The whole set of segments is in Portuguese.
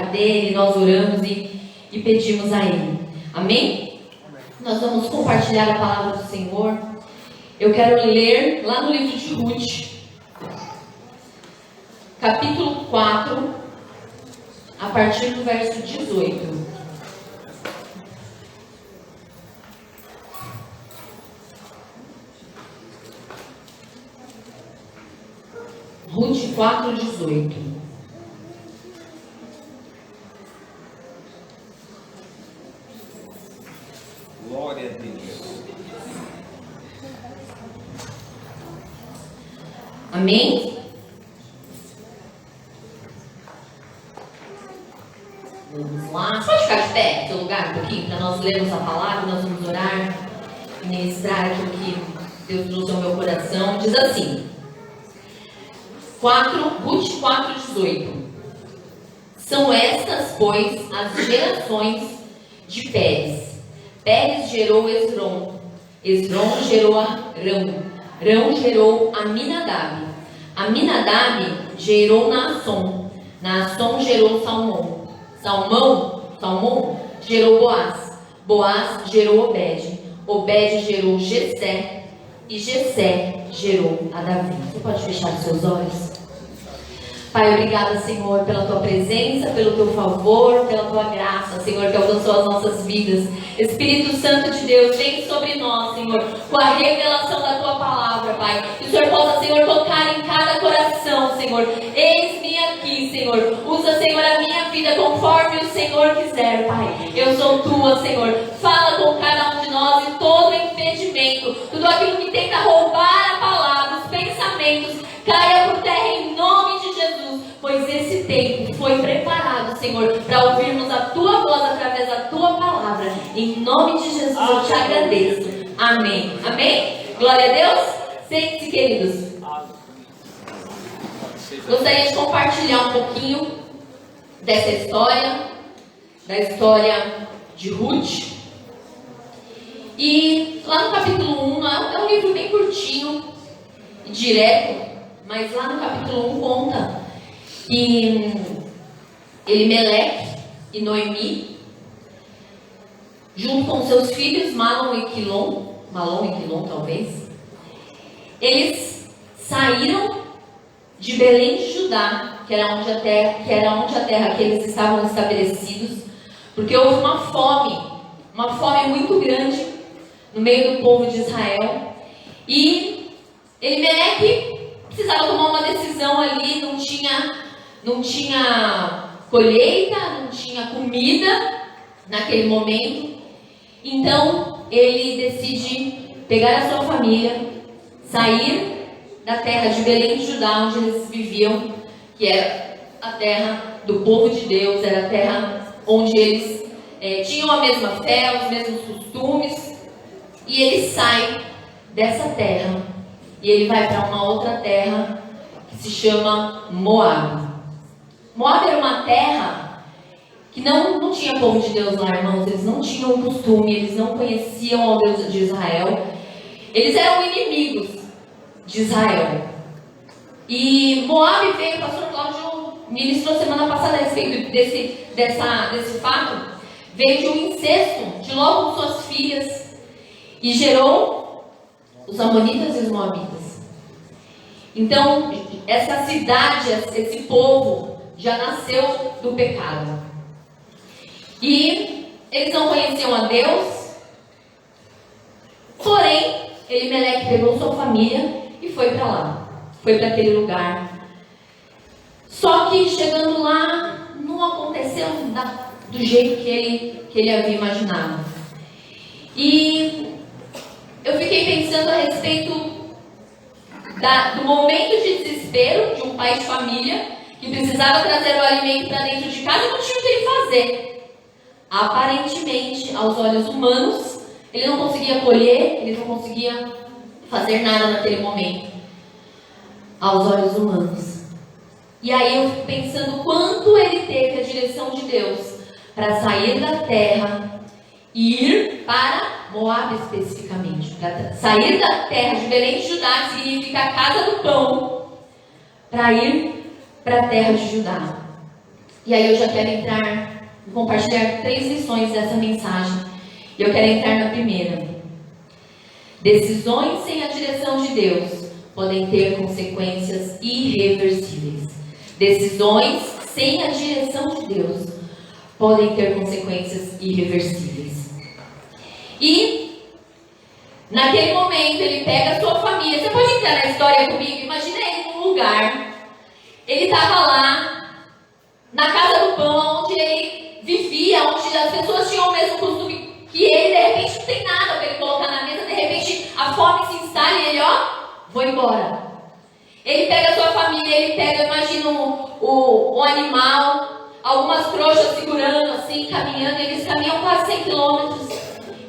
vontade dEle, nós oramos e pedimos a Ele. Amém? Nós vamos compartilhar a palavra do Senhor. Eu quero ler lá no livro de Ruth, capítulo 4, a partir do verso 18. Ruth 4, 18. Glória a Deus. Amém? Vamos lá. Você pode ficar de pé no seu lugar um pouquinho para nós lermos a palavra, nós vamos orar e ministrar aquilo que Deus trouxe ao meu coração. Diz assim: Ruth 4, 18. São estas, pois, as gerações de Pérez. Pérez gerou Esrom. Esrom gerou Arão. Arão gerou Aminadab. Aminadab gerou Naasson. Naasson gerou Salmão. Salmão gerou Boaz. Boaz gerou Obed. Obed gerou Jessé. E Jessé gerou a Davi. Você pode fechar os seus olhos? Pai, obrigada, Senhor, pela Tua presença, pelo Teu favor, pela Tua graça, Senhor, que alcançou as nossas vidas. Espírito Santo de Deus, vem sobre nós, Senhor, com a revelação da Tua palavra, Pai. Que o Senhor possa, Senhor, tocar em cada coração, Senhor. Eis-me aqui, Senhor. Usa, Senhor, a minha vida conforme o Senhor quiser, Pai. Eu sou Tua, Senhor. Fala com cada um de nós e todo impedimento, tudo aquilo que tenta roubar a palavra, os pensamentos, caia por terra em nome de Jesus, pois esse tempo foi preparado, Senhor, para ouvirmos a Tua voz através da Tua palavra. Em nome de Jesus eu te agradeço. Amém. Amém? Glória a Deus. Sente-se, queridos. Gostaria de compartilhar um pouquinho dessa história, da história de Ruth. E lá no capítulo 1, é um livro bem curtinho e direto, mas lá no capítulo 1 conta que Elimeleque e Noemi, junto com seus filhos Malom e Quilom talvez, eles saíram de Belém de Judá, que era onde a terra que eles estavam estabelecidos, porque houve uma fome muito grande no meio do povo de Israel, e Elimeleque precisava tomar uma decisão ali, não tinha colheita, não tinha comida naquele momento. Então ele decide pegar a sua família, sair da terra de Belém de Judá, onde eles viviam, que era a terra do povo de Deus, era a terra onde eles tinham a mesma fé, os mesmos costumes, e ele sai dessa terra e ele vai para uma outra terra que se chama Moab. Moab era uma terra que não tinha povo de Deus lá, irmãos. Eles não tinham o costume, eles não conheciam ao Deus de Israel. Eles eram inimigos de Israel. E Moab veio, o pastor Cláudio ministrou semana passada a respeito desse fato. Veio de um incesto de logo com suas filhas e gerou os amonitas e os moabitas. Então, essa cidade, esse povo já nasceu do pecado. E eles não conheciam a Deus. Porém, Elimeleque pegou sua família e foi para lá. Foi para aquele lugar. Só que chegando lá, não aconteceu do jeito que ele havia imaginado. E eu fiquei pensando a respeito do momento de desespero de um pai de família que precisava trazer o alimento para dentro de casa e não tinha o que ele fazer. Aparentemente, aos olhos humanos, ele não conseguia colher, ele não conseguia fazer nada naquele momento. Aos olhos humanos. E aí eu fico pensando quanto ele teve a direção de Deus para sair da terra e ir para Moab especificamente. Para sair da terra de Belém de Judá, que significa a casa do pão, para ir para a terra de Judá. E aí eu já quero entrar, compartilhar 3 lições dessa mensagem. E eu quero entrar na primeira. Decisões sem a direção de Deus podem ter consequências irreversíveis. Decisões sem a direção de Deus podem ter consequências irreversíveis. E naquele momento ele pega a sua família. Você pode entrar na história comigo? Imagina ele num lugar. Ele estava lá na casa do pão, onde ele vivia, onde as pessoas tinham o mesmo costume que ele. De repente não tem nada para ele colocar na mesa. De repente a fome se instala e ele, vou embora. Ele pega a sua família, ele pega, imagina o animal, algumas trouxas segurando assim, caminhando. Eles caminham quase 100 quilômetros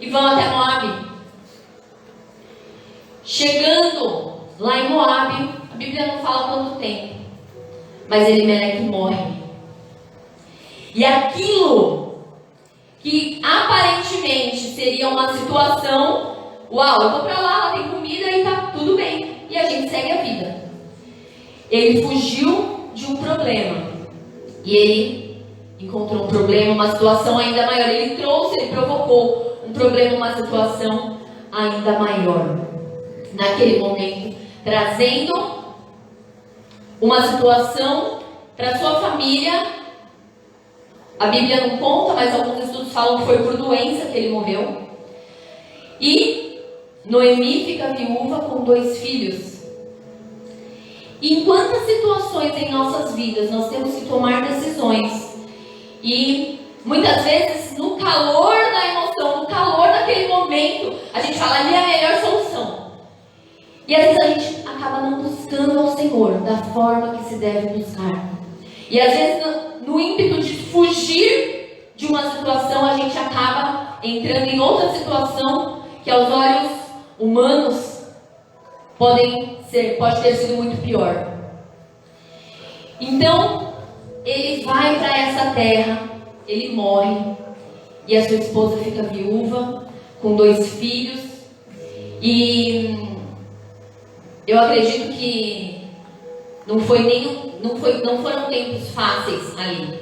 e vão até Moabe. Chegando lá em Moabe, a Bíblia não fala quanto tempo, mas Elimeleque morre. E aquilo que aparentemente seria uma situação, eu vou pra lá tem comida e tá tudo bem, e a gente segue a vida. Ele fugiu de um problema, e ele encontrou um problema, uma situação ainda maior. Ele provocou um problema, uma situação ainda maior. Naquele momento, trazendo uma situação para sua família. A Bíblia não conta, mas alguns estudos falam que foi por doença que ele morreu. E Noemi fica viúva com 2 filhos. E em quantas situações em nossas vidas nós temos que tomar decisões, e muitas vezes no calor da emoção, no calor daquele momento, a gente fala ali é a melhor solução. E às vezes a gente acaba não buscando ao Senhor da forma que se deve buscar. E às vezes no ímpeto de fugir de uma situação, a gente acaba entrando em outra situação que aos olhos humanos pode ter sido muito pior. Então, ele vai para essa terra, ele morre, e a sua esposa fica viúva, com 2 filhos, e eu acredito que não foram tempos fáceis ali,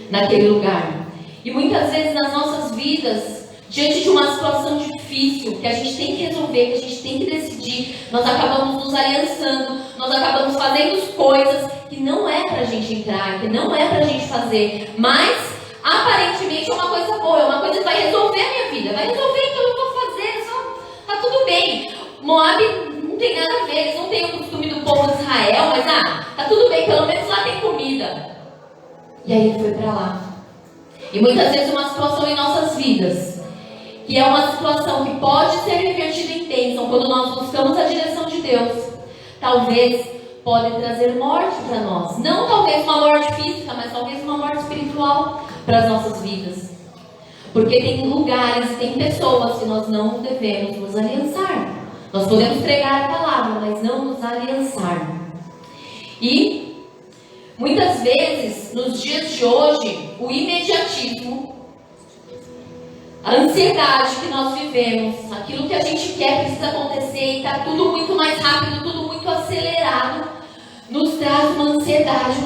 naquele lugar. E muitas vezes nas nossas vidas, diante de uma situação difícil, que a gente tem que resolver, que a gente tem que decidir, nós acabamos nos aliançando, nós acabamos fazendo coisas que não é pra gente entrar, que não é pra gente fazer, mas aparentemente é uma coisa boa, é uma coisa que vai resolver a minha vida, vai resolver o que eu vou fazer, tá tudo bem. Moabe não tem nada a ver, eles não têm o costume do povo de Israel, mas tá tudo bem, pelo menos lá tem comida. E aí ele foi pra lá. E muitas vezes uma situação em nossas vidas, que é uma situação que pode ser revertida em bênção quando nós buscamos a direção de Deus, talvez pode trazer morte para nós. Não talvez uma morte física, mas talvez uma morte espiritual para as nossas vidas. Porque tem lugares e tem pessoas que nós não devemos nos aliançar. Nós podemos pregar a palavra, mas não nos aliançar. E muitas vezes, nos dias de hoje, o imediatismo, a ansiedade que nós vivemos, aquilo que a gente quer precisa acontecer e está tudo muito mais rápido, tudo muito acelerado, nos traz uma ansiedade,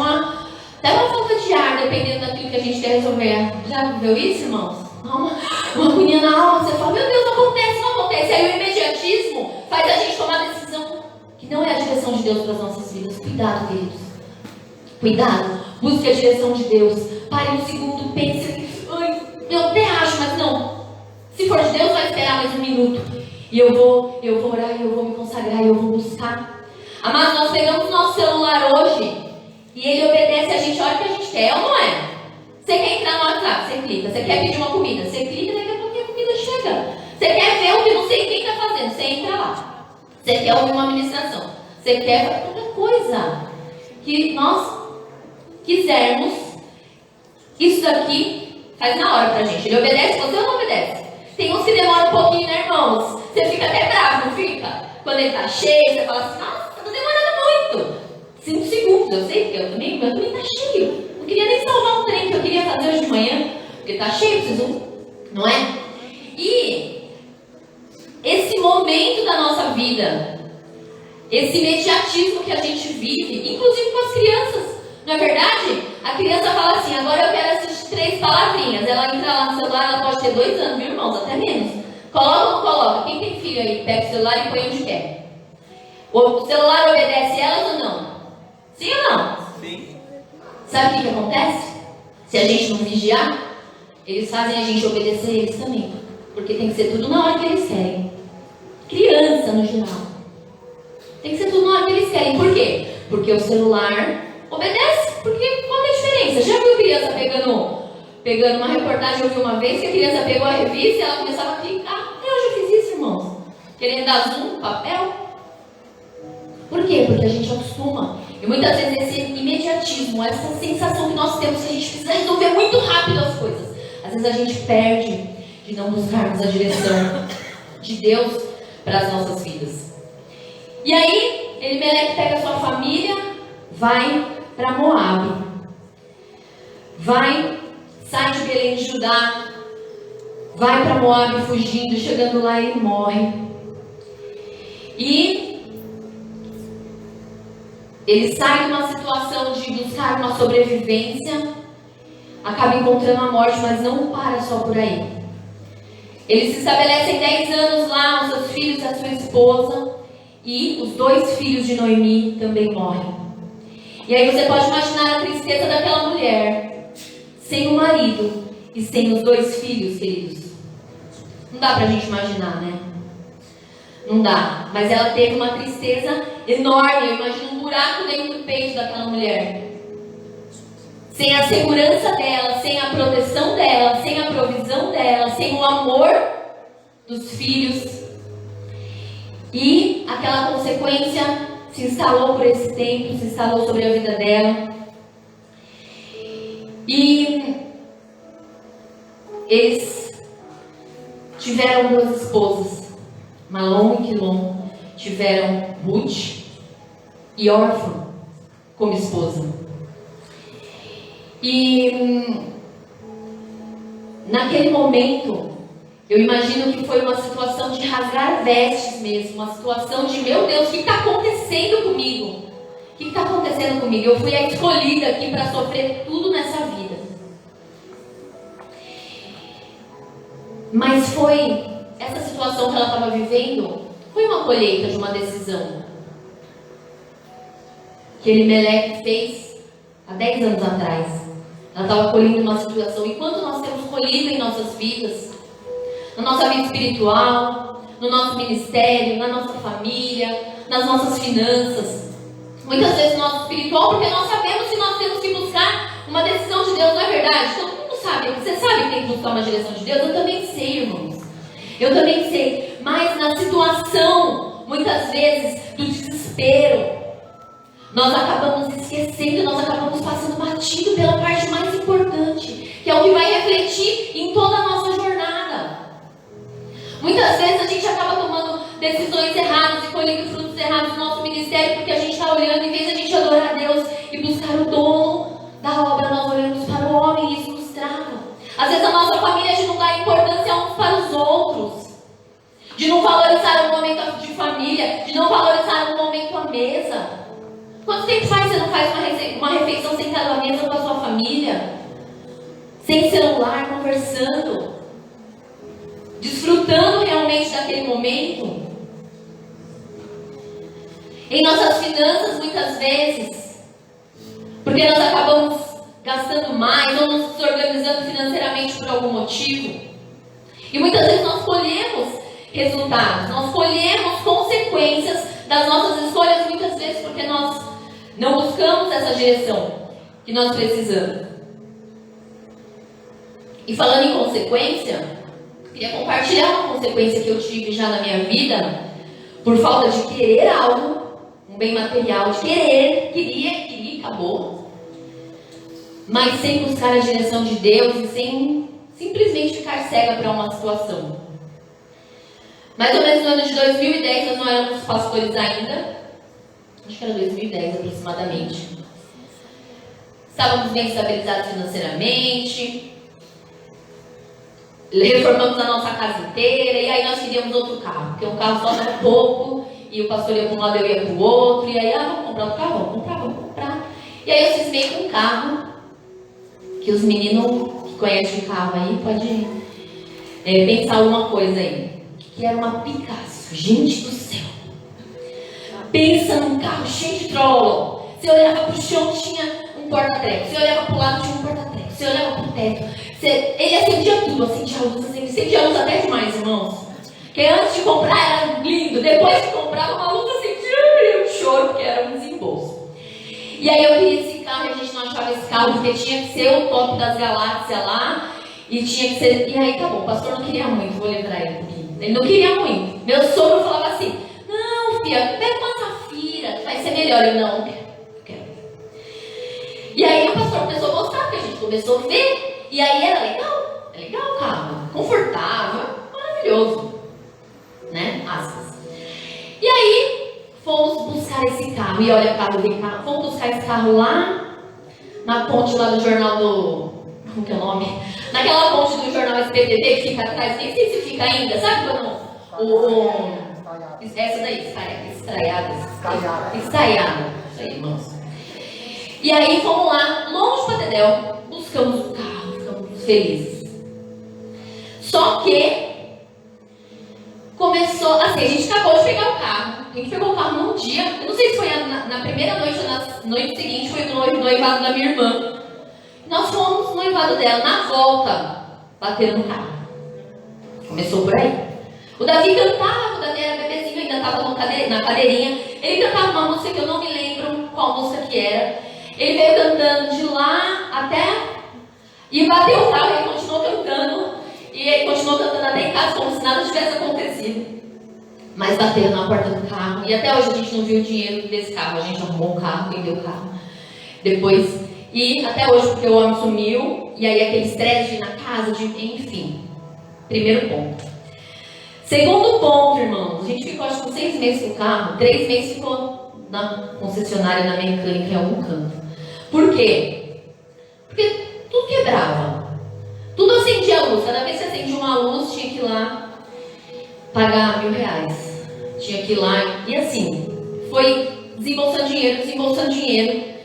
até uma falta de ar, dependendo daquilo que a gente quer resolver. Já viveu isso, irmãos? Uma agonia na alma, você fala, meu Deus, não acontece. Aí o imediatismo faz a gente tomar decisão que não é a direção de Deus para as nossas vidas. Cuidado, queridos. Cuidado. Busque a direção de Deus. Pare um segundo, pense. Eu até acho, mas não. Se for de Deus, vai esperar mais 1 minuto. E eu vou orar, e eu vou me consagrar, e eu vou buscar. Amados, nós pegamos nosso celular hoje e ele obedece a gente a hora que a gente quer, ou não é? Você quer entrar no WhatsApp, você clica. Você quer pedir uma comida, você clica, daqui a pouco a comida chega. Você quer ver o que não sei quem está fazendo, você entra lá. Você quer ouvir uma ministração, você quer qualquer coisa que nós quisermos. Isso daqui faz na hora pra gente. Ele obedece você ou não obedece? Tem uns que demoram um pouquinho, né, irmãos? Você fica até bravo, não fica? Quando ele tá cheio, você fala assim, nossa, tá demorando muito. 5 segundos, eu sei, porque meu também tá cheio. Não queria nem salvar um trem que eu queria fazer hoje de manhã, porque tá cheio, preciso, não é? E esse momento da nossa vida, esse imediatismo que a gente vive, inclusive com as crianças, Não é verdade? A criança fala assim, agora eu quero assistir 3 palavrinhas. Ela entra lá no celular, ela pode ter 2 anos, viu, irmãos? Até menos. Coloca ou não coloca? Quem tem filho aí, pega o celular e põe onde quer. O celular obedece elas ou não? Sim ou não? Sim. Sabe o que acontece? Se a gente não vigiar, eles fazem a gente obedecer eles também. Porque tem que ser tudo na hora que eles querem. Criança, no geral. Tem que ser tudo na hora que eles querem. Por quê? Porque o celular obedece. Porque qual é a diferença? Já viu criança pegando uma reportagem? Eu vi uma vez que a criança pegou a revista e ela começava a clicar. Eu já fiz isso, irmãos. Querendo dar zoom no papel. Por quê? Porque a gente acostuma. E muitas vezes esse imediatismo, essa sensação que nós temos que a gente precisa resolver muito rápido as coisas. Às vezes a gente perde de não buscarmos a direção de Deus para as nossas vidas. E aí, Elimeleque pega a sua família, vai para Moabe. Sai de Belém de Judá, vai para Moabe fugindo, chegando lá ele morre. E ele sai de uma situação de buscar uma sobrevivência, acaba encontrando a morte, mas não para só por aí. Ele se estabelece em 10 anos lá, os seus filhos e a sua esposa, e os 2 filhos de Noemi também morrem. E aí você pode imaginar a tristeza daquela mulher, sem o marido e sem os 2 filhos, queridos. Não dá pra gente imaginar, né? Não dá. Mas ela teve uma tristeza enorme. Eu imagino um buraco dentro do peito daquela mulher. Sem a segurança dela, sem a proteção dela, sem a provisão dela, sem o amor dos filhos. E aquela consequência se instalou por esse tempo, se instalou sobre a vida dela. E eles tiveram 2 esposas, Malom e Quilom. Tiveram Ruth e Orfa como esposa. E naquele momento, eu imagino que foi uma situação de rasgar vestes mesmo, uma situação de, meu Deus, o que está acontecendo comigo? O que está acontecendo comigo? Eu fui a escolhida aqui para sofrer tudo nessa vida. Mas foi essa situação que ela estava vivendo, foi uma colheita de uma decisão que Elimeleque fez há 10 anos atrás. Ela estava colhendo uma situação. E quando nós temos colhido em nossas vidas, na nossa vida espiritual, no nosso ministério, na nossa família, nas nossas finanças, muitas vezes no nosso espiritual, porque nós sabemos que nós temos que buscar uma decisão de Deus, não é verdade? Todo mundo sabe. Você sabe que tem que buscar uma direção de Deus? Eu também sei, irmãos. Eu também sei. Mas na situação, muitas vezes, do desespero, nós acabamos esquecendo, nós acabamos passando batido pela parte mais importante, que é o que vai refletir em toda a nossa jornada. Muitas vezes a gente acaba tomando decisões erradas e colhendo frutos errados no nosso ministério, porque a gente está olhando, em vez de a gente adorar a Deus e buscar o dono da obra, nós olhamos para o homem e isso nos trava. Às vezes a nossa família, a gente não dá importância uns para os outros, de não valorizar o momento de família, de não valorizar o momento à mesa. Quanto tempo faz você não faz uma refeição sentado à mesa com a sua família? Sem celular, conversando, desfrutando realmente daquele momento? Em nossas finanças, muitas vezes, porque nós acabamos gastando mais ou nos organizando financeiramente por algum motivo. E muitas vezes nós colhemos resultados, nós colhemos consequências das nossas escolhas, muitas vezes porque nós não buscamos essa direção que nós precisamos. E falando em consequência, queria compartilhar uma consequência que eu tive já na minha vida, por falta de querer algo, um bem material, de queria, acabou. Mas sem buscar a direção de Deus e sem simplesmente ficar cega para uma situação. Mais ou menos no ano de 2010, nós não éramos pastores ainda. Acho que era 2010 aproximadamente. Estávamos bem estabilizados financeiramente. Reformamos a nossa casa inteira. E aí nós queríamos outro carro. Porque um carro só dava pouco. E o pastor ia para um lado, eu ia para o outro. E aí, vamos comprar outro carro? Vamos comprar. E aí eu cismei com um carro, que os meninos que conhecem de carro aí podem pensar alguma coisa aí. Que era uma Picasso. Gente do céu. Pensa num carro cheio de trololó. Você olhava pro chão, tinha um porta-treco. Você olhava pro lado, tinha um porta-treco. Você olhava pro teto. Ele acendia tudo, acendia a luz até demais, irmãos. Porque antes de comprar era lindo. Depois de comprar, uma luz acendia um choro, porque era um desembolso. E aí eu queria esse carro e a gente não achava esse carro, porque tinha que ser o top das galáxias lá. E tinha que ser. E aí tá bom, o pastor não queria muito, vou lembrar ele um pouquinho. Ele não queria muito. Meu sogro falava assim: não, filha, pega uma Safira, que vai ser melhor. Eu não quero. E aí o pastor começou a gostar, porque a gente começou a ver. E aí era legal. É legal o carro, confortável, maravilhoso. Né? Aspas. E aí fomos buscar esse carro. E olha o carro de carro. Fomos buscar esse carro lá na ponte lá do jornal do. Como que é o nome? Naquela ponte do jornal SPTT que fica atrás, nem sei se fica ainda, sabe quando essa daí, estaiada. Isso aí, irmãos. E aí fomos lá, longe para Dedéu, buscamos o carro, ficamos felizes. Só que começou, assim, a gente acabou de pegar o carro. A gente pegou o carro num dia, eu não sei se foi na primeira noite ou na noite seguinte, foi no noivado da minha irmã. Nós fomos no noivado dela, na volta, bateram no carro. Começou por aí. O Davi cantava, o Davi era bebezinho, ainda estava na cadeirinha. Ele cantava uma música que eu não me lembro qual música que era. Ele veio cantando de lá até... E bateu o carro, ele continuou cantando. E ele continuou cantando até em casa, como se nada tivesse acontecido. Mas bateram na porta do carro. E até hoje a gente não viu o dinheiro desse carro. A gente arrumou o carro, vendeu o carro. Depois... E até hoje, porque o homem sumiu, e aí aquele estresse de ir na casa, enfim. Primeiro ponto. Segundo ponto, irmãos, a gente ficou acho que 6 meses com o carro, 3 meses ficou na concessionária, na mecânica, em algum canto. Por quê? Porque tudo quebrava. Tudo acendia a luz. Cada vez que acendia uma luz, tinha que ir lá pagar R$1.000. Tinha que ir lá, e assim, foi desembolsando dinheiro.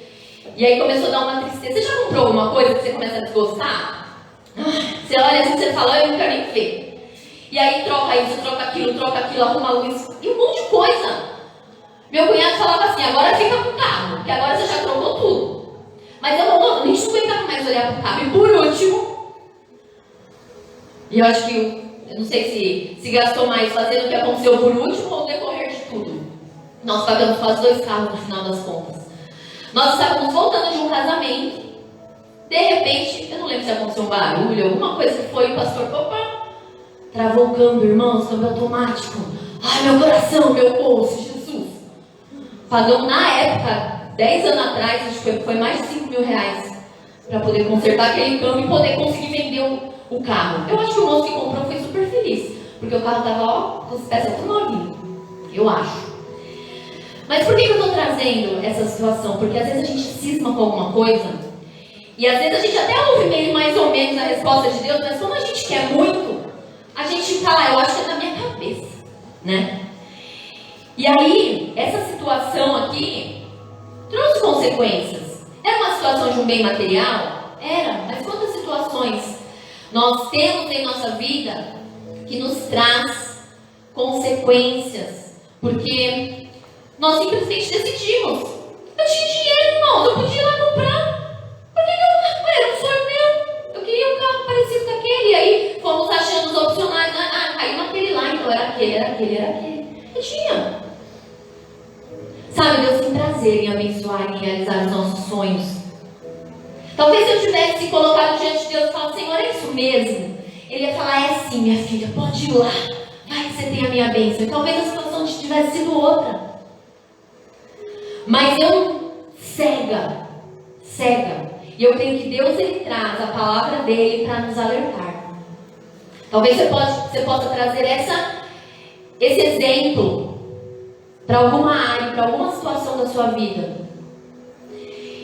E aí começou a dar uma tristeza. Você já comprou alguma coisa que você começa a desgostar? Você olha assim, você fala, eu não quero nem ver. E aí troca isso, troca aquilo, arruma a luz. E um monte de coisa. Meu cunhado falava assim, agora fica com o carro, porque agora você já trocou tudo. Mas a gente não aguentava mais olhar para o carro. E por último, e eu acho que, eu não sei se gastou mais fazendo o que aconteceu por último ou no decorrer de tudo. Nós pagamos quase 2 carros no final das contas. Nós estávamos voltando de um casamento, de repente, eu não lembro se aconteceu um barulho, alguma coisa que foi, o pastor, opa, travou o câmbio, irmãos, câmbio automático. Ai, meu coração, meu bolso, Jesus. Pagamos na época, 10 anos atrás, acho que foi mais de R$5.000 para poder consertar aquele câmbio e poder conseguir vender o carro. Eu acho que o moço que comprou foi super feliz, porque o carro estava, ó, com as peças tudo novinho, eu acho. Mas por que eu estou trazendo essa situação? Porque às vezes a gente cisma com alguma coisa, e às vezes a gente até ouve meio mais ou menos a resposta de Deus, mas como a gente quer muito, a gente fala, eu acho que é da minha cabeça, né? E aí, essa situação aqui trouxe consequências. Era uma situação de um bem material? Era, mas quantas situações nós temos em nossa vida que nos traz consequências? Porque nós simplesmente decidimos. Eu tinha dinheiro, irmão, eu podia ir lá comprar. Por que eu era um sonho meu? Eu queria um carro parecido com aquele. E aí fomos achando os opcionais. Caiu naquele lá, então era aquele. Eu tinha. Sabe, Deus tem prazer em abençoar e em realizar os nossos sonhos. Talvez se eu tivesse colocado diante de Deus e falado, Senhor, é isso mesmo? Ele ia falar, é sim, minha filha, pode ir lá. Vai que você tem a minha bênção. E talvez a situação tivesse sido outra. Mas eu cega. E eu creio que Deus, Ele traz a palavra dEle para nos alertar. Talvez você possa trazer esse exemplo para alguma área, para alguma situação da sua vida.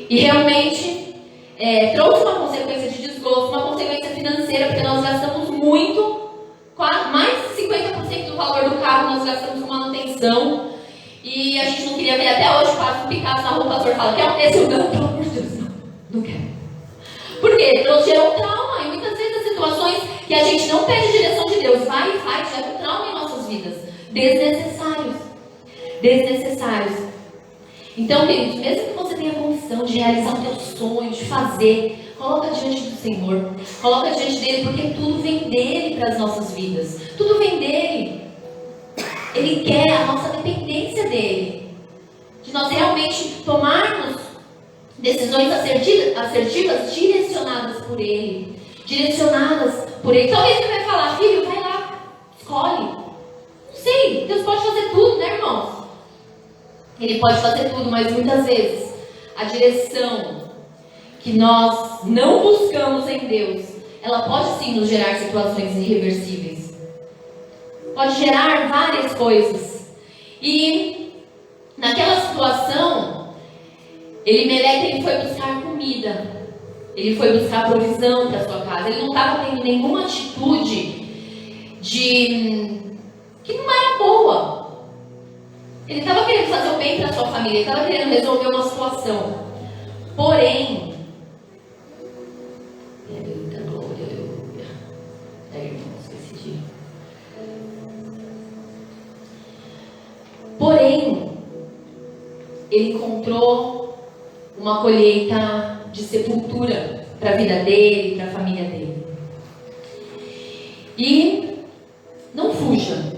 E realmente trouxe uma consequência de desgosto, uma consequência financeira, porque nós gastamos muito, mais de 50% do valor do carro nós gastamos com manutenção. E a gente não queria ver até hoje, passa um Picasso na rua, o pastor fala, quer um desse? Eu não, pelo amor de que a gente não pede a direção de Deus, vai e faz, gera um trauma em nossas vidas. Desnecessários. Então, queridos, mesmo que você tenha condição de realizar o teu sonho, de fazer, coloca diante do Senhor, coloca diante dele, porque tudo vem dele para as nossas vidas, tudo vem dele. Ele quer a nossa dependência dele, de nós realmente tomarmos decisões assertivas, direcionadas por ele. Talvez ele vai falar, filho, vai lá, escolhe. Não sei, Deus pode fazer tudo, né, irmãos? Ele pode fazer tudo, mas muitas vezes a direção que nós não buscamos em Deus, ela pode sim nos gerar situações irreversíveis. Pode gerar várias coisas. E naquela situação, Elimeleque foi buscar comida. Ele foi buscar provisão para sua casa. Ele não estava tendo nenhuma atitude que não era boa. Ele estava querendo fazer o bem para sua família. Ele estava querendo resolver uma situação. Porém, ele encontrou uma colheita de sepultura para a vida dele, para a família dele. E não fuja.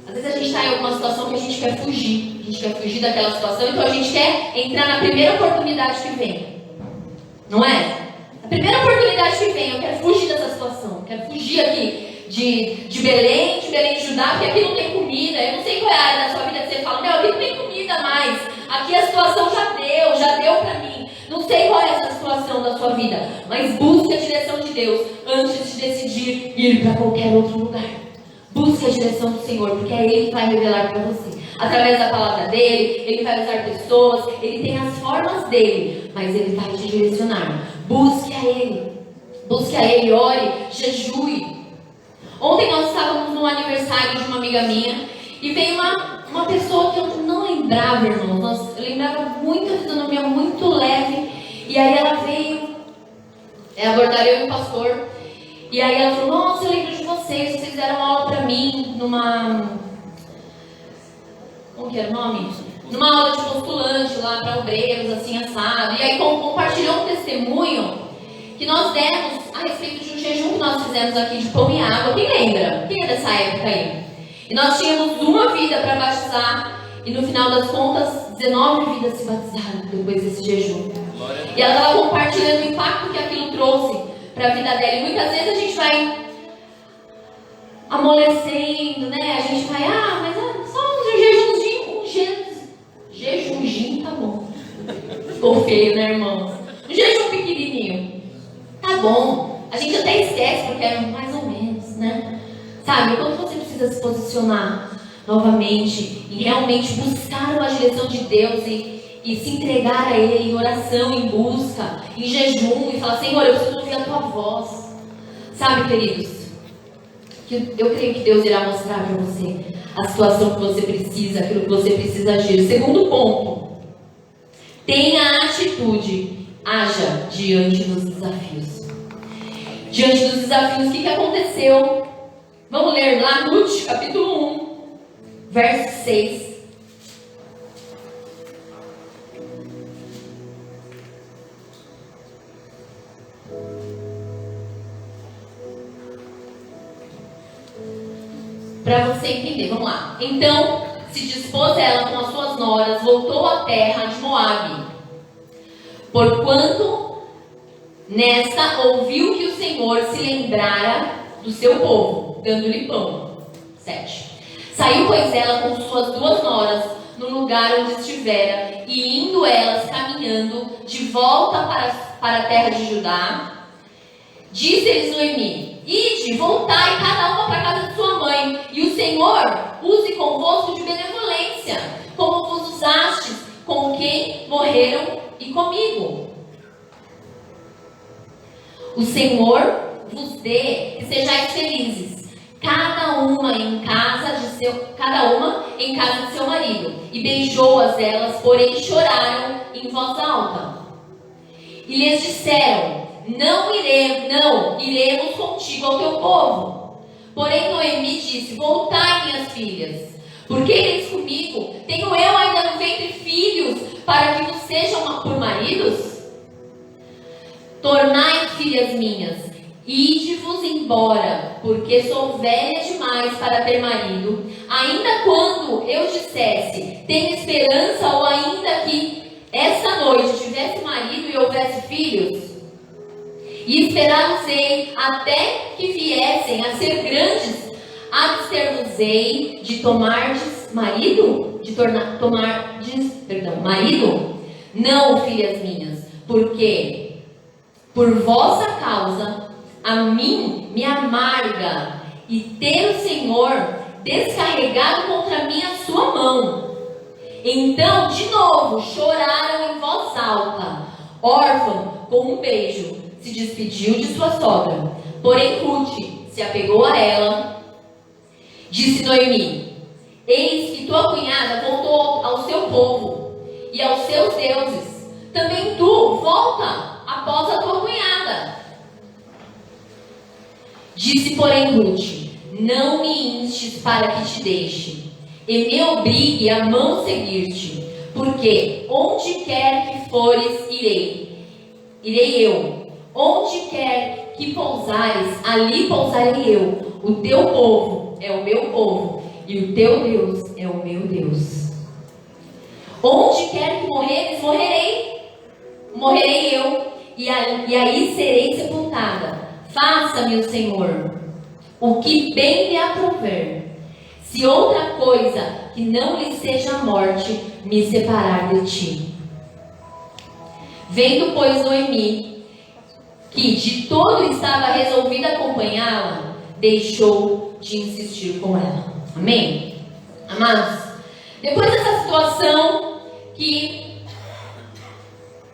Às vezes a gente está em alguma situação que a gente quer fugir. A gente quer fugir daquela situação, então a gente quer entrar na primeira oportunidade que vem. Não é? A primeira oportunidade que vem, eu quero fugir dessa situação. Eu quero fugir aqui de Belém, de Judá, porque aqui não tem comida. Eu não sei qual é a área da sua vida que você fala, aqui não tem comida mais. Aqui a situação já deu para mim. Não sei qual é essa situação da sua vida, mas busque a direção de Deus antes de decidir ir para qualquer outro lugar. Busque a direção do Senhor, porque é Ele que vai revelar para você. Através da palavra dEle, Ele vai usar pessoas, Ele tem as formas dEle, mas Ele vai te direcionar. Busque a Ele, ore, jejue. Ontem nós estávamos no aniversário de uma amiga minha e veio uma pessoa que eu não lembrava, irmãos. Eu lembrava muito, a fisionomia muito leve. E aí ela veio abordar eu e o pastor. E aí ela falou, nossa, eu lembro de vocês deram aula pra mim como que era o nome? Numa aula de postulante lá para obreiros, assim, assado. E aí compartilhou um testemunho que nós demos a respeito de um jejum que nós fizemos aqui de pão e água. Quem lembra? Quem é dessa época aí? E nós tínhamos uma vida para batizar. E no final das contas, 19 vidas se batizaram depois desse jejum. E ela estava compartilhando o impacto que aquilo trouxe para a vida dela. E muitas vezes a gente vai amolecendo, né? A gente vai, mas só um jejumzinho, tá bom. Ficou feio, né, irmãos? Um jejum pequenininho. Tá bom. A gente até esquece, porque é mais ou menos, né? Sabe, quando você precisa se posicionar novamente e realmente buscar uma direção de Deus e se entregar a Ele em oração, em busca, em jejum, e falar, Senhor, eu preciso ouvir a Tua voz. Sabe, queridos, que eu creio que Deus irá mostrar para você a situação que você precisa, aquilo que você precisa agir. Segundo ponto, tenha atitude, haja diante dos desafios. Diante dos desafios, o que aconteceu? Vamos ler lá Ruth, capítulo 1, verso 6. Para você entender, vamos lá. Então, se dispôs ela com as suas noras, voltou à terra de Moabe. Porquanto nesta ouviu que o Senhor se lembrara do seu povo, dando-lhe pão. 7. Saiu, pois, ela com suas duas noras no lugar onde estivera, e indo elas caminhando de volta para a terra de Judá, disse-lhes Noemi: ide, voltai cada uma para a casa de sua mãe, e o Senhor use convosco de benevolência, como vos usastes com quem morreram e comigo. O Senhor vos dê que sejais felizes, cada uma em casa de seu marido. E beijou-as elas, porém choraram em voz alta. E lhes disseram: não iremos contigo. contigo ao teu povo. Porém Noemi disse: voltai, minhas filhas, porque ireis comigo? Tenho eu ainda no ventre filhos, para que vos sejam por maridos? Tornai, filhas minhas, ide-vos embora, porque sou velha demais para ter marido. Ainda quando eu dissesse, tenho esperança, ou ainda que esta noite tivesse marido e houvesse filhos, e esperá-los-ei até que viessem a ser grandes, abster-vos-ei de tomardes marido? Marido? Não, filhas minhas, porque por vossa causa a mim me amarga e ter o Senhor descarregado contra mim a sua mão. Então, de novo, choraram em voz alta. Órfã, com um beijo, se despediu de sua sogra. Porém, Ruth se apegou a ela. Disse Noemi: eis que tua cunhada voltou ao seu povo e aos seus deuses. Também tu volta após a tua cunhada. Disse, porém, Ruth: não me instes para que te deixe, e me obrigue a mão seguir-te, porque onde quer que fores, irei eu. Onde quer que pousares, ali pousarei eu. O teu povo é o meu povo, e o teu Deus é o meu Deus. Onde quer que morreres, morrerei eu, e aí serei sepultada. Faça-me o Senhor o que bem lhe aprouver, se outra coisa que não lhe seja a morte me separar de ti. Vendo, pois, Noemi que de todo estava resolvida a acompanhá-la, deixou de insistir com ela. Amém? Amados, depois dessa situação que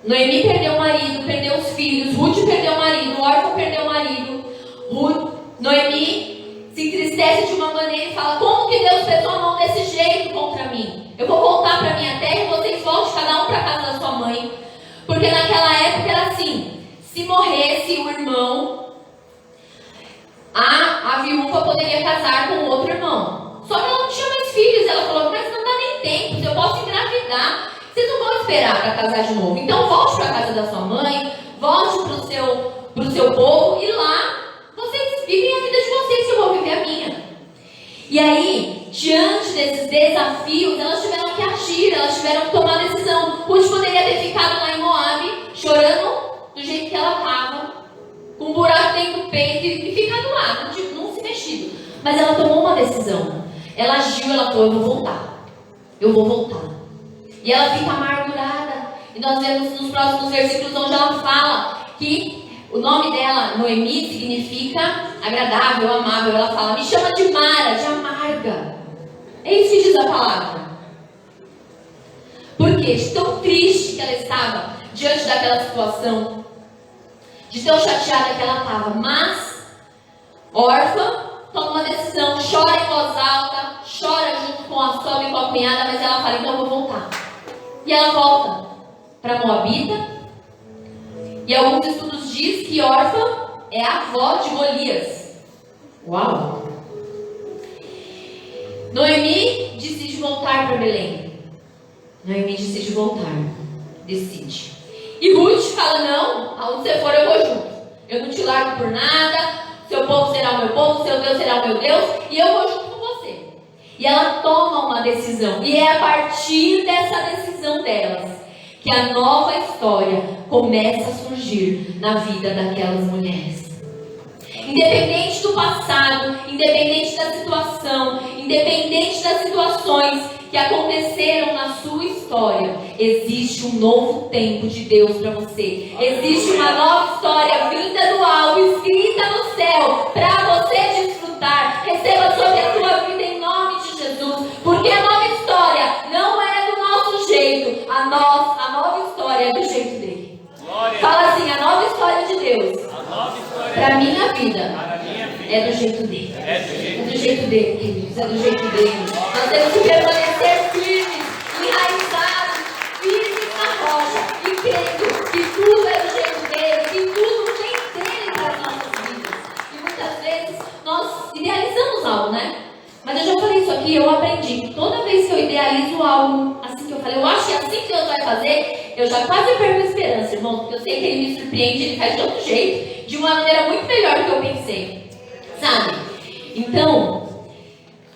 Noemi perdeu o marido, perdeu os filhos, Ruth perdeu o marido, Orfa perdeu o marido, Noemi se entristece de uma maneira e fala: como que Deus pesou a mão desse jeito contra mim? Eu vou voltar para minha terra e vocês voltem cada um para a casa da sua mãe. Porque naquela época era assim: se morresse o irmão, a viúva poderia casar com outro irmão. Só que ela não tinha mais filhos. Ela falou: mas não dá nem tempo, eu posso engravidar. Vocês não vão esperar para casar de novo. Então volte para a casa da sua mãe, volte para o seu povo, e lá vocês vivem a vida de vocês, que eu vou viver a minha. E aí, diante desses desafios, elas tiveram que agir, elas tiveram que tomar decisão. Ruth poderia ter ficado lá em Moabe, chorando do jeito que ela estava, com um buraco dentro do peito, e ficado lá, não se mexido. Mas ela tomou uma decisão. Ela agiu, ela falou: eu vou voltar. E ela fica amargurada. E nós vemos nos próximos versículos onde ela fala que o nome dela, Noemi, significa agradável, amável. Ela fala: me chama de Mara, de amarga. É isso que diz a palavra. Por quê? De tão triste que ela estava diante daquela situação, de tão chateada que ela estava. Mas, órfã, toma uma decisão, chora em voz alta, chora junto com a sogra e com a cunhada, mas ela fala: então eu vou voltar. E ela volta para Moabita. E alguns estudos dizem que Orfa é a avó de Golias. Uau! Noemi decide voltar para Belém. Noemi decide voltar. Decide. E Ruth fala: não, aonde você for eu vou junto. Eu não te largo por nada. Seu povo será o meu povo, seu Deus será o meu Deus, e eu vou junto com você. E ela toma uma decisão. E é a partir dessa decisão delas que a nova história começa a surgir na vida daquelas mulheres. Independente do passado, independente da situação, independente das situações que aconteceram na sua história, existe um novo tempo de Deus para você. Existe uma nova história vinda do alto, escrita no céu, para você desfrutar. Receba sobre a tua vida em nome de Jesus, porque a nova história não é do nosso jeito, a nova história é do jeito dele. Fala assim: a nova história de Deus para minha vida é do jeito dele. É do jeito dele, queridos. É do jeito dele. Nós temos que permanecer firmes, enraizados, firmes na rocha, e crendo que tudo é do jeito dele, que tudo vem dele para as nossas vidas. E muitas que eu aprendi que toda vez que eu idealizo algo, assim que eu falei, eu acho que é assim que Deus vai fazer, eu já quase perco a esperança, irmão, porque eu sei que Ele me surpreende, Ele faz de outro jeito, de uma maneira muito melhor do que eu pensei, sabe? Então,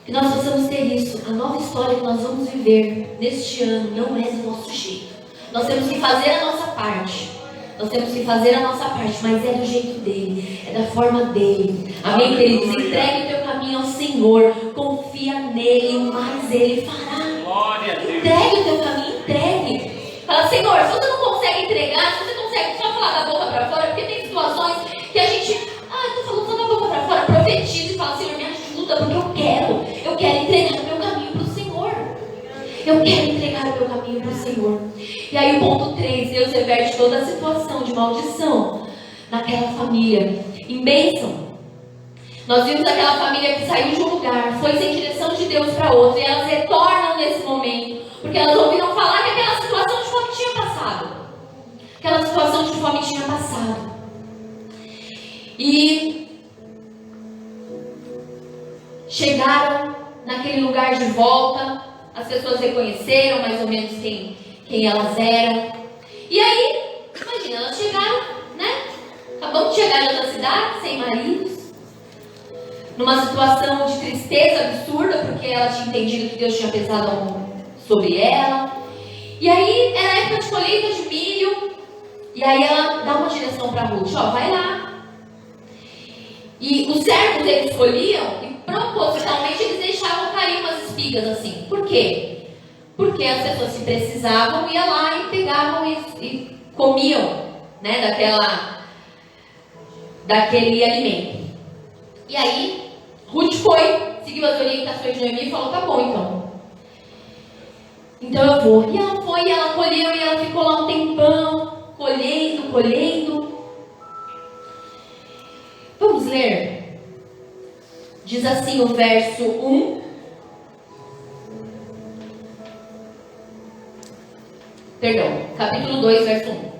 que nós possamos ter isso. A nova história que nós vamos viver neste ano não é do nosso jeito. Nós temos que fazer a nossa parte. Nós temos que fazer a nossa parte, mas é do jeito dele, é da forma dele. Amém, queridos? Entregue o teu caminho ao Senhor, confia nele, mas ele fará. Glória a Deus. Entregue o teu caminho, entregue. Fala, Senhor, se você não consegue entregar, se você consegue só falar da boca para fora, porque tem situações que a gente, eu tô falando só da boca para fora, profetiza e fala, Senhor, me ajuda, porque eu quero entregar o meu caminho para o Senhor. Eu quero entregar o meu caminho para o Senhor. E aí o ponto 3, Deus reverte toda a situação de maldição naquela família em bênção. Nós vimos aquela família que saiu de um lugar, foi sem direção de Deus para outro, e elas retornam nesse momento, porque elas ouviram falar que aquela situação de fome tinha passado. Aquela situação de fome tinha passado. E chegaram naquele lugar de volta, as pessoas reconheceram mais ou menos quem elas eram. E aí, imagina, elas chegaram, né? Acabamos de chegar em outra cidade, sem maridos, numa situação de tristeza absurda, porque ela tinha entendido que Deus tinha pesado a mão sobre ela. E aí, era época de colheita de milho, e aí ela dá uma direção para Ruth, vai lá. E os servos eles escolhiam, e propositalmente eles deixavam cair umas espigas assim. Por quê? Porque as pessoas que precisavam iam lá e pegavam e comiam, né, daquele alimento. E aí, Ruth seguiu as orientações de Noemi e falou, tá bom então. Então eu vou. E ela foi, e ela colheu, e ela ficou lá um tempão, colhendo. Vamos ler? Diz assim o verso 1. Capítulo 2, verso 1.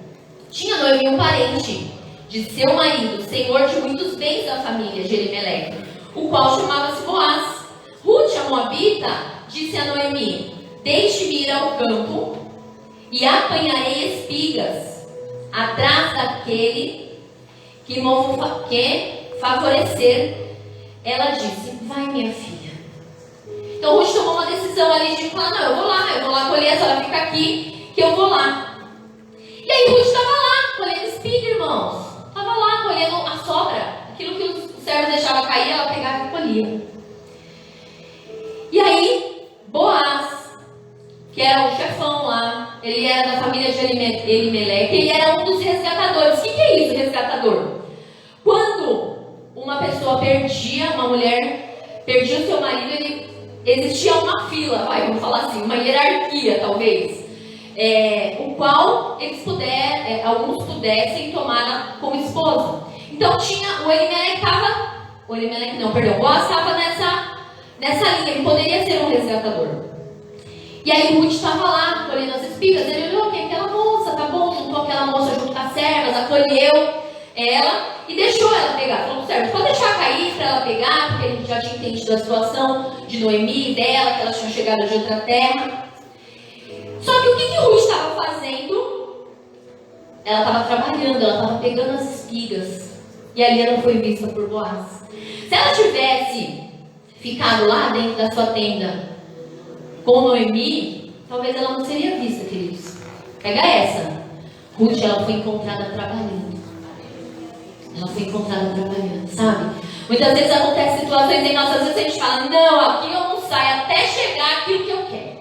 Tinha Noemi um parente de seu marido, senhor de muitos bens da família de Elimeleque, o qual chamava-se Boaz. Ruth, a moabita, disse a Noemi, deixe-me ir ao campo e apanharei espigas atrás daquele que favorecer. Ela disse, vai minha filha. Então Ruth tomou uma decisão ali de falar, não, eu vou lá colher, a senhora fica aqui, que eu vou lá. E aí Ruth estava lá, colhendo espiga, irmãos. Estava lá, colhendo a sobra, aquilo que os servos deixavam cair, ela pegava e colhia. E aí, Boaz, que era o chefão lá, ele era da família de Elimeleque, ele era um dos resgatadores. O que é isso, resgatador? Quando uma pessoa uma mulher perdia o seu marido, existia uma fila, vamos falar assim, uma hierarquia talvez, o qual alguns pudessem tomar como esposa. Então tinha, Boaz estava nessa linha, ele poderia ser um resgatador. E aí Ruth estava lá, colhendo as espigas, ele olhou, que aquela moça, tá bom, juntou aquela moça junto com as servas, acolheu ela e deixou ela pegar. Falou, certo, pode deixar cair para ela pegar, porque ele já tinha entendido a situação de Noemi e dela, que elas tinham chegado de outra terra. Só que o que Ruth estava fazendo? Ela estava trabalhando, ela estava pegando as espigas. E ali ela foi vista por Boaz. Se ela tivesse ficado lá dentro da sua tenda com Noemi, talvez ela não seria vista, queridos. Pega essa. Ruth, ela foi encontrada trabalhando. Sabe? Muitas vezes acontecem situações em nossas vidas, a gente fala, não, aqui eu não saio até chegar aquilo que eu quero.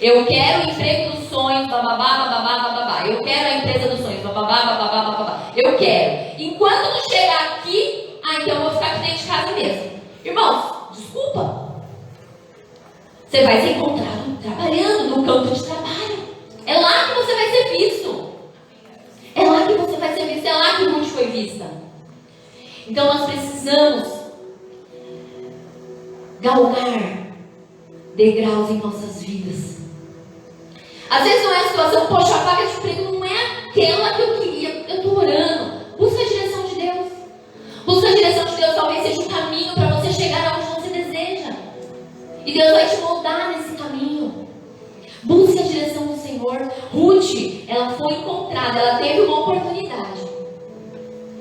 Eu quero o emprego dos sonhos, bababá. Eu quero a empresa dos sonhos, bababá. Eu quero. Enquanto não chegar aqui, então eu vou ficar aqui dentro de casa mesmo. Irmãos, desculpa. Você vai ser encontrado trabalhando no campo de trabalho. É lá que você vai ser visto. É lá que Ruth foi vista. Então nós precisamos galgar degraus em nossas vidas. Às vezes não é a situação, poxa, a vaga de emprego não é aquela que eu queria. Eu estou orando. Busca a direção de Deus. Talvez seja um caminho para você chegar aonde você deseja. E Deus vai te moldar nesse caminho. Busque a direção do Senhor. Ruth, ela foi encontrada, ela teve uma oportunidade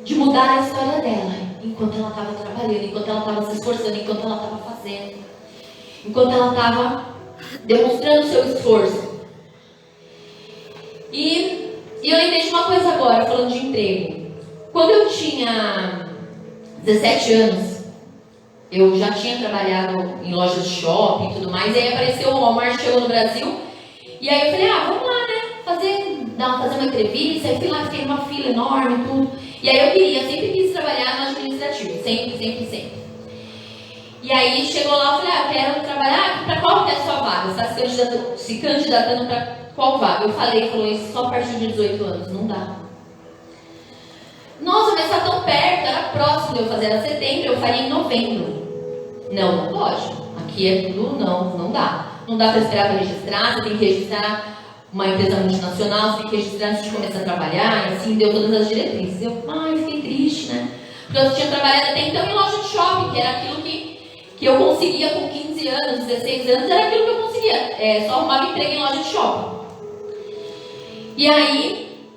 de mudar a história dela, enquanto ela estava trabalhando, enquanto ela estava se esforçando, enquanto ela estava fazendo, enquanto ela estava demonstrando o seu esforço. E eu lembrei de uma coisa agora, falando de emprego. Quando eu tinha 17 anos, eu já tinha trabalhado em lojas de shopping e tudo mais, e aí apareceu o Walmart, chegou no Brasil, e aí eu falei, vamos lá, né, fazer uma entrevista. Aí fui lá, fiquei numa fila enorme e tudo, e aí eu sempre quis trabalhar no administrativo, sempre. E aí chegou lá, eu falei, eu quero trabalhar, para qual que é a sua vaga? Você está se candidatando para qual vaga? Eu falou, isso só a partir de 18 anos, não dá. Nossa, mas está tão perto, era próximo de eu fazer, era setembro, eu faria em novembro. Não pode. Aqui é tudo, não dá. Não dá para esperar para registrar, você tem que registrar uma empresa multinacional, você tem que registrar antes de começar a trabalhar, e assim deu todas as diretrizes. Eu, fiquei triste, né? Porque eu tinha trabalhado até então em loja de shopping, que era aquilo que eu conseguia com 15 anos, 16 anos, era aquilo que eu conseguia. Só arrumava emprego em loja de shopping. E aí,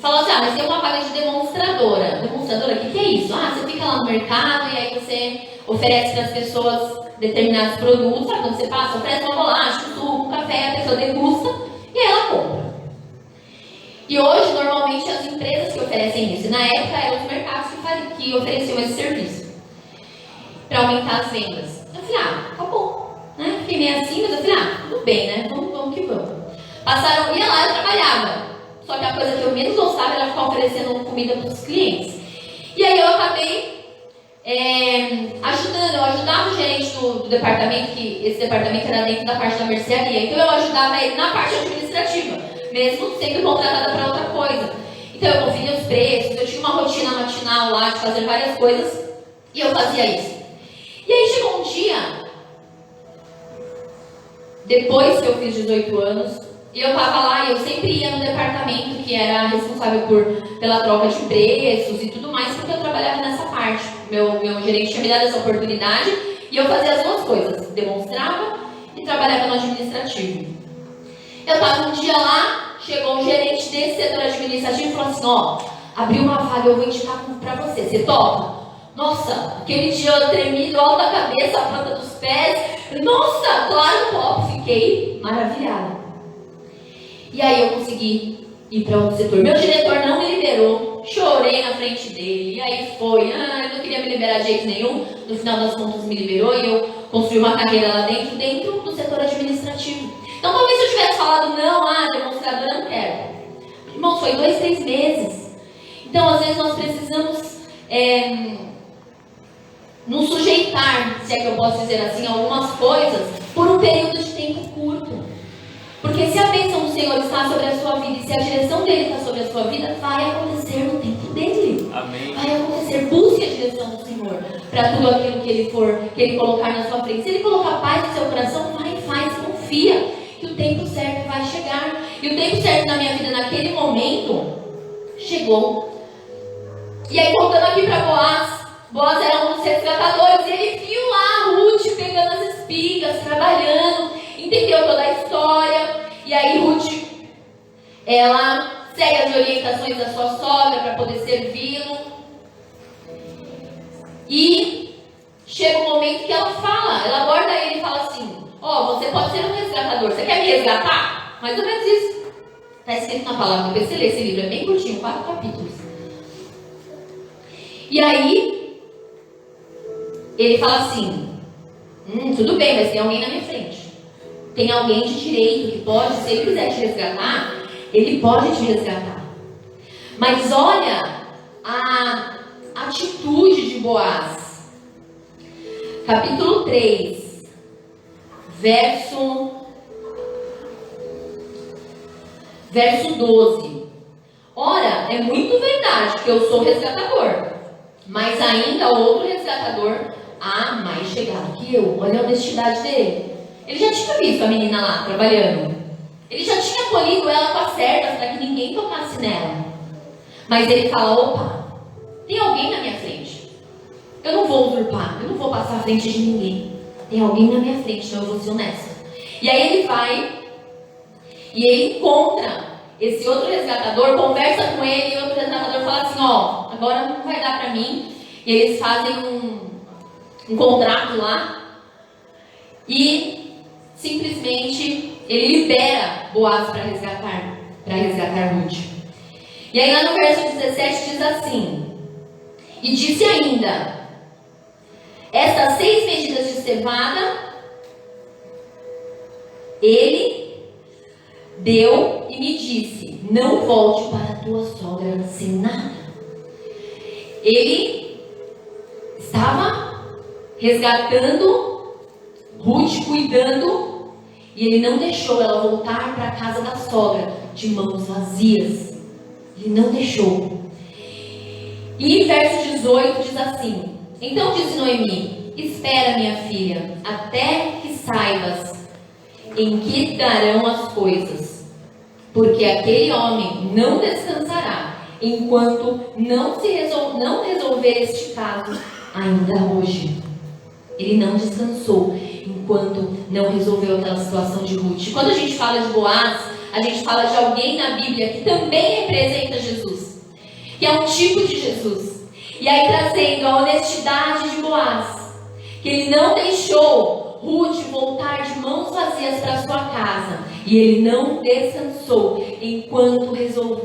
falou assim, mas tem uma vaga de demonstradora. Demonstradora, o que é isso? Você fica lá no mercado e aí você oferece para as pessoas determinados produtos. Sabe quando você passa? Oferece uma bolacha, um suco, um café, a pessoa degusta e aí ela compra. E hoje, normalmente, as empresas que oferecem isso, na época eram os mercados que ofereciam esse serviço para aumentar as vendas. Eu falei, tá bom, né? Fiquei meio assim, mas eu falei, tudo bem, né? Vamos que vamos. Passaram, ia lá, eu trabalhava. Só que a coisa que eu menos gostava era ficar oferecendo comida para os clientes. E aí eu acabei eu ajudava o gerente do departamento, que esse departamento era dentro da parte da mercearia. Então eu ajudava ele na parte administrativa, mesmo sendo contratada para outra coisa. Então eu conferia os preços, eu tinha uma rotina matinal lá de fazer várias coisas e eu fazia isso. E aí chegou um dia, depois que eu fiz 18 anos, e eu estava lá e eu sempre ia no departamento que era responsável pela troca de preços e tudo mais, porque eu trabalhava nessa parte. Meu gerente tinha me dado essa oportunidade e eu fazia as duas coisas, demonstrava e trabalhava no administrativo. Eu estava um dia lá, chegou um gerente desse setor administrativo e falou assim, abriu uma vaga, eu vou indicar para você topa? Nossa, aquele dia eu tremi do alto da cabeça, a planta dos pés. Nossa, claro, top, fiquei maravilhada. E aí eu consegui ir para outro setor. Meu diretor não me liberou, chorei na frente dele. E aí foi, eu não queria me liberar de jeito nenhum. No final das contas me liberou e eu construí uma carreira lá dentro do setor administrativo. Então talvez se eu tivesse falado não, demonstradora não quero. Irmão, foi 2, 3 meses. Então às vezes nós precisamos nos sujeitar, se é que eu posso dizer assim, algumas coisas por um período de tempo curto. Porque se a bênção do Senhor está sobre a sua vida e se a direção dele está sobre a sua vida, vai acontecer no tempo dele. Amém. Vai acontecer. Busque a direção do Senhor para tudo aquilo que ele colocar na sua frente. Se ele colocar paz no seu coração, vai e faz, confia que o tempo certo vai chegar. E o tempo certo na minha vida naquele momento chegou. E aí contando aqui para Boaz era um dos resgatadores e ele viu lá a Ruth pegando as espigas, trabalhando, entendeu toda a história. E aí Ruth, ela segue as orientações da sua sogra para poder servi-lo. E chega um momento que ela aborda ele e fala assim, você pode ser um resgatador, você quer me resgatar? Mais ou menos isso. Está escrito na palavra, depois você lê esse livro, é bem curtinho, 4 capítulos. E aí ele fala assim, tudo bem, mas tem alguém na minha frente. Tem alguém de direito que pode, se ele quiser te resgatar, ele pode te resgatar. Mas olha a atitude de Boaz. Capítulo 3, verso 12. Ora, é muito verdade que eu sou resgatador, mas ainda outro resgatador mais chegado que eu. Olha a honestidade dele. Ele já tinha visto a menina lá trabalhando. Ele já tinha colhido ela com as cerdas para que ninguém tocasse nela. Mas ele fala, opa, tem alguém na minha frente. Eu não vou usurpar, eu não vou passar à frente de ninguém. Tem alguém na minha frente, então eu vou ser honesta. E aí ele vai e ele encontra esse outro resgatador, conversa com ele e o outro resgatador fala assim, ó, agora não vai dar pra mim. E eles fazem um contrato lá e simplesmente ele libera Boaz para resgatar Ruth. E aí lá no verso 17 diz assim, e disse ainda, estas 6 medidas de cevada ele deu e me disse, não volte para a tua sogra sem nada. Ele estava resgatando Ruth, cuidando, e ele não deixou ela voltar para a casa da sogra de mãos vazias. Ele não deixou. E verso 18 diz assim, então disse Noemi, espera minha filha, até que saibas em que darão as coisas, porque aquele homem não descansará, enquanto não resolver este caso ainda hoje. Ele não descansou, enquanto não resolveu aquela situação de Ruth. Quando a gente fala de Boaz, a gente fala de alguém na Bíblia que também representa Jesus, que é um tipo de Jesus. E aí trazendo a honestidade de Boaz, que ele não deixou Ruth voltar de mãos vazias para sua casa, e ele não descansou enquanto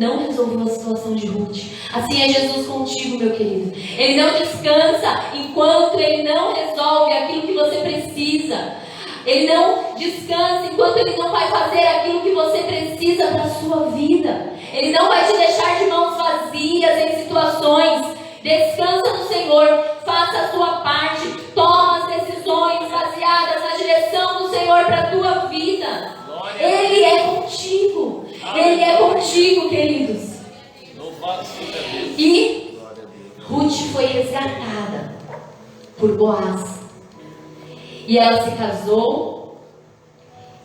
não resolveu a situação de Ruth. Assim é Jesus contigo, meu querido. Ele não descansa enquanto ele não resolve aquilo que você precisa. Ele não descansa enquanto ele não vai fazer aquilo que você precisa para a sua vida. Ele não vai te deixar de mãos vazias em situações. Descansa no Senhor, faça a sua parte, toma as decisões baseadas na direção do Senhor para a tua vida. Ele é contigo. Ele é contigo, queridos. E Ruth foi resgatada por Boaz. E ela se casou.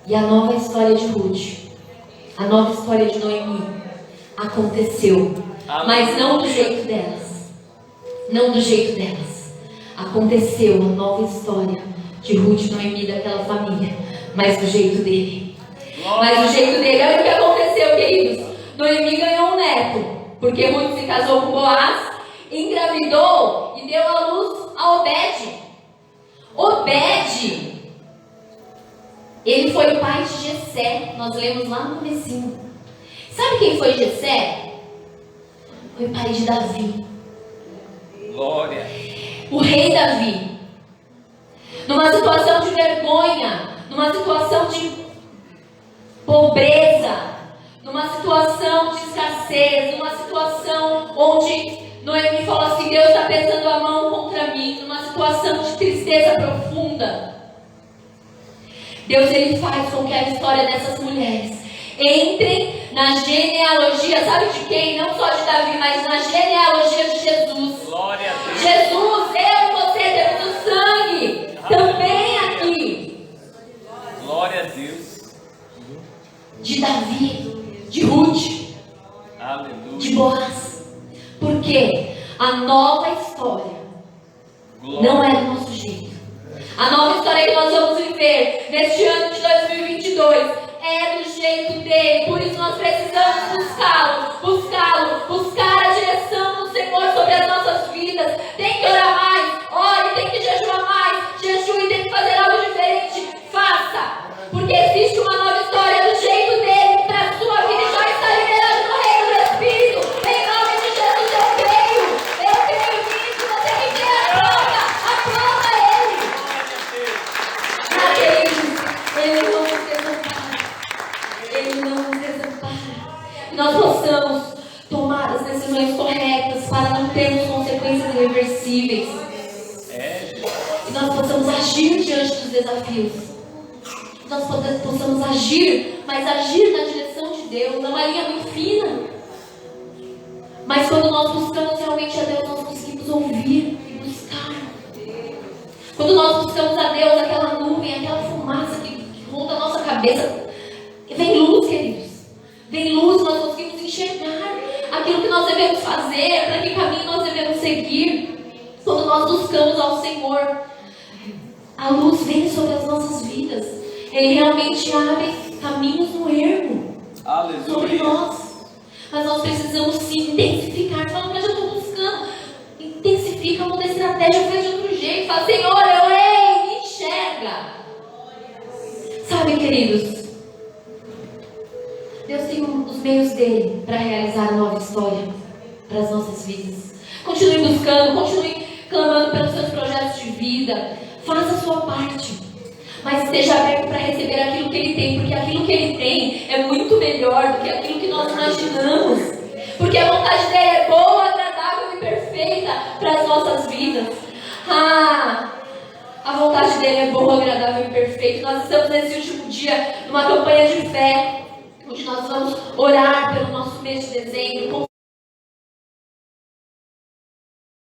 E a nova história de Ruth, a nova história de Noemi aconteceu. Mas não do jeito delas. Não do jeito delas. Aconteceu a nova história de Ruth e Noemi daquela família, mas do jeito dele. Mas do jeito dele. Olha o que aconteceu, queridos. Noemi ganhou um neto, porque Ruth se casou com Boaz, engravidou e deu à luz a Obed. Obed, ele foi o pai de Jessé. Nós lemos lá no comecinho. Sabe quem foi Jessé? Foi pai de Davi. Glória. O rei Davi, numa situação de vergonha, numa situação de pobreza, numa situação de escassez, numa situação onde Noemi falou assim, Deus está pesando a mão contra mim, numa situação de tristeza profunda. Deus, ele faz com que a história dessas mulheres entrem na genealogia, sabe de quem? Não só de Davi, mas na genealogia de Jesus. Glória a Deus. Jesus, eu e você temos o sangue também aqui. Glória a Deus. De Davi, de Ruth, Aleluia. de Boaz. Porque a nova história não é do nosso jeito. A nova história que nós vamos viver neste ano de 2022 é do jeito dele. Por isso nós precisamos buscar a direção do Senhor sobre as nossas vidas. Tem que orar mais, ore, tem que jejuar mais, jejue, tem que fazer algo diferente. Faça, porque existe uma nova história do jeito dele para a sua vida e já está liberado no reino do Espírito. Em nome de Jesus eu creio nisso. Você que quer aplauda ele. Ele não nos desampara. Ele não nos desampara. Que nós possamos tomar as decisões corretas para não termos consequências irreversíveis. Que nós possamos agir diante dos desafios. Que nós possamos agir, mas agir na direção de Deus. É uma linha muito fina. Mas quando nós buscamos realmente a Deus, nós conseguimos ouvir e buscar. Quando nós buscamos a Deus, aquela nuvem, aquela fumaça que ronda a nossa cabeça, vem luz, queridos. Vem luz, nós conseguimos enxergar aquilo que nós devemos fazer, para que caminho nós devemos seguir. Quando nós buscamos ao Senhor, A luz vem sobre as nossas vidas. Ele realmente abre caminhos no ermo sobre Aleluia. nós. Mas nós precisamos sim intensificar. Fala, mas eu estou buscando. Intensifica, muda a estratégia, faz de outro jeito. Fala, Senhor, eu ei, me enxerga. Sabe, queridos, Deus tem os meios dele para realizar uma nova história para as nossas vidas. Continue buscando, continue clamando pelos seus projetos de vida. Faça a sua parte. Mas esteja aberto para receber aquilo que Ele tem. Porque aquilo que Ele tem é muito melhor do que aquilo que nós imaginamos. Porque a vontade dEle é boa, agradável e perfeita para as nossas vidas. A vontade dEle é boa, agradável e perfeita. Nós estamos nesse último dia numa campanha de fé, onde nós vamos orar pelo nosso mês de dezembro,